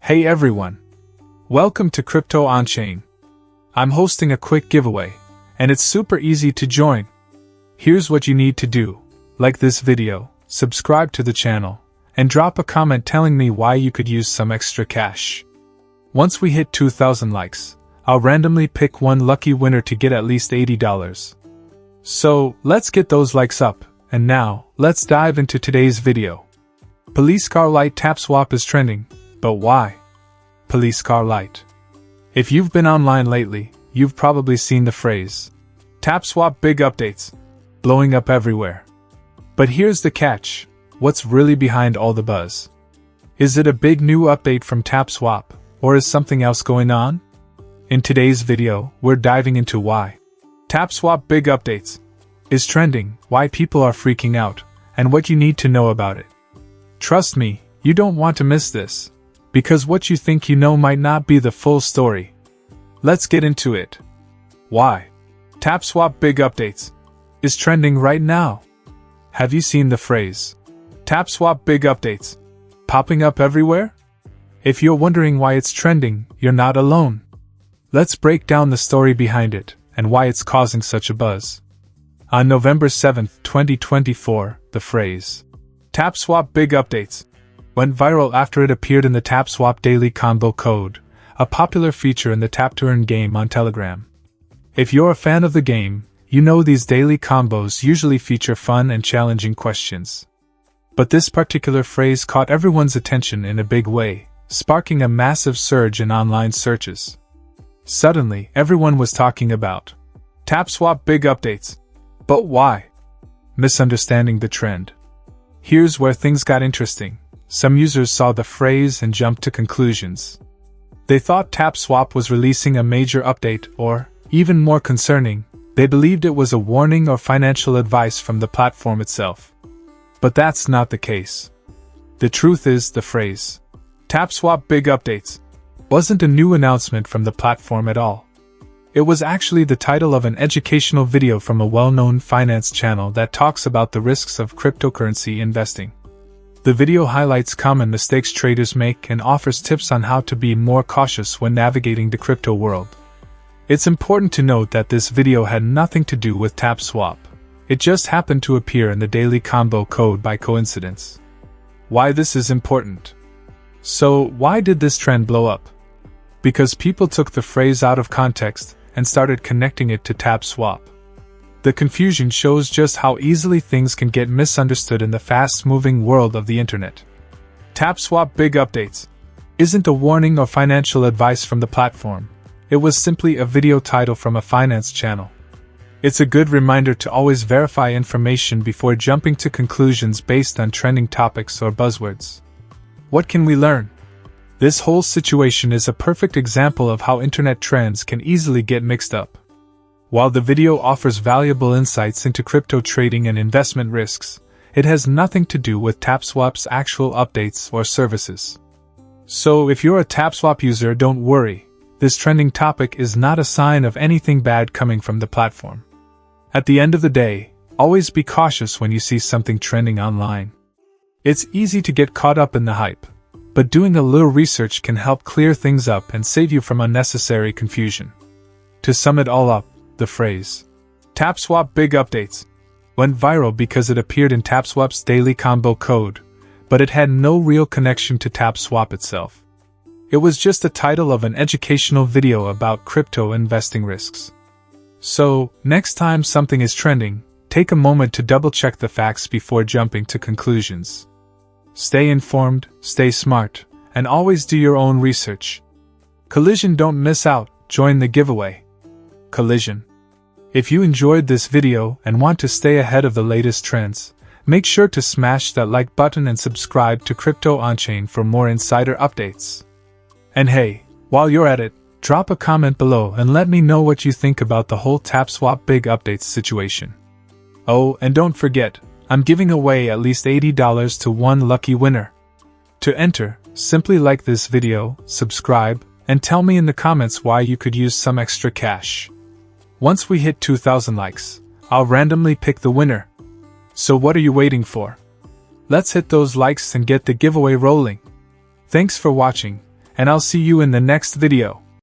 Hey everyone! Welcome to Crypto On-Chain. I'm hosting a quick giveaway, and it's super easy to join. Here's what you need to do. Like this video, subscribe to the channel, and drop a comment telling me why you could use some extra cash. Once we hit 2,000 likes, I'll randomly pick one lucky winner to get at least $80. So, let's get those likes up, and now, let's dive into today's video. Police car light TapSwap is trending, but why? Police car light. If you've been online lately, you've probably seen the phrase, TapSwap Big Updates, blowing up everywhere. But here's the catch, what's really behind all the buzz? Is it a big new update from TapSwap, or is something else going on? In today's video, we're diving into why TapSwap Big Updates is trending, why people are freaking out, and what you need to know about it. Trust me, you don't want to miss this, because what you think you know might not be the full story. Let's get into it. Why TapSwap Big Updates is trending right now. Have you seen the phrase, TapSwap Big Updates, popping up everywhere? If you're wondering why it's trending, you're not alone. Let's break down the story behind it, and why it's causing such a buzz. On November 7, 2024, the phrase, TapSwap Big Updates, went viral after it appeared in the TapSwap Daily Combo Code, a popular feature in the Tap-to-Earn game on Telegram. If you're a fan of the game, you know these daily combos usually feature fun and challenging questions. But this particular phrase caught everyone's attention in a big way, sparking a massive surge in online searches. Suddenly, everyone was talking about TapSwap Big Updates. But why? Misunderstanding the trend. Here's where things got interesting. Some users saw the phrase and jumped to conclusions. They thought TapSwap was releasing a major update, or, even more concerning, they believed it was a warning or financial advice from the platform itself. But that's not the case. The truth is, the phrase, TapSwap Big Updates, wasn't a new announcement from the platform at all. It was actually the title of an educational video from a well-known finance channel that talks about the risks of cryptocurrency investing. The video highlights common mistakes traders make and offers tips on how to be more cautious when navigating the crypto world. It's important to note that this video had nothing to do with TapSwap. It just happened to appear in the Daily Combo Code by coincidence. Why this is important? So, why did this trend blow up? Because people took the phrase out of context and started connecting it to TapSwap. The confusion shows just how easily things can get misunderstood in the fast-moving world of the internet. TapSwap Big Updates isn't a warning or financial advice from the platform. It was simply a video title from a finance channel. It's a good reminder to always verify information before jumping to conclusions based on trending topics or buzzwords. What can we learn? This whole situation is a perfect example of how internet trends can easily get mixed up. While the video offers valuable insights into crypto trading and investment risks, it has nothing to do with TapSwap's actual updates or services. So if you're a TapSwap user, don't worry. This trending topic is not a sign of anything bad coming from the platform. At the end of the day, always be cautious when you see something trending online. It's easy to get caught up in the hype, but doing a little research can help clear things up and save you from unnecessary confusion. To sum it all up, the phrase, TapSwap Big Updates, went viral because it appeared in TapSwap's Daily Combo Code, but it had no real connection to TapSwap itself. It was just the title of an educational video about crypto investing risks. So, next time something is trending, take a moment to double-check the facts before jumping to conclusions. Stay informed, stay smart, and always do your own research. Collision, don't miss out, join the giveaway. Collision. If you enjoyed this video and want to stay ahead of the latest trends, make sure to smash that like button and subscribe to Crypto On-Chain for more insider updates. And hey, while you're at it, drop a comment below and let me know what you think about the whole TapSwap Big Updates situation. Oh, and don't forget, I'm giving away at least $80 to one lucky winner. To enter, simply like this video, subscribe, and tell me in the comments why you could use some extra cash. Once we hit 2,000 likes, I'll randomly pick the winner. So what are you waiting for? Let's hit those likes and get the giveaway rolling. Thanks for watching, and I'll see you in the next video.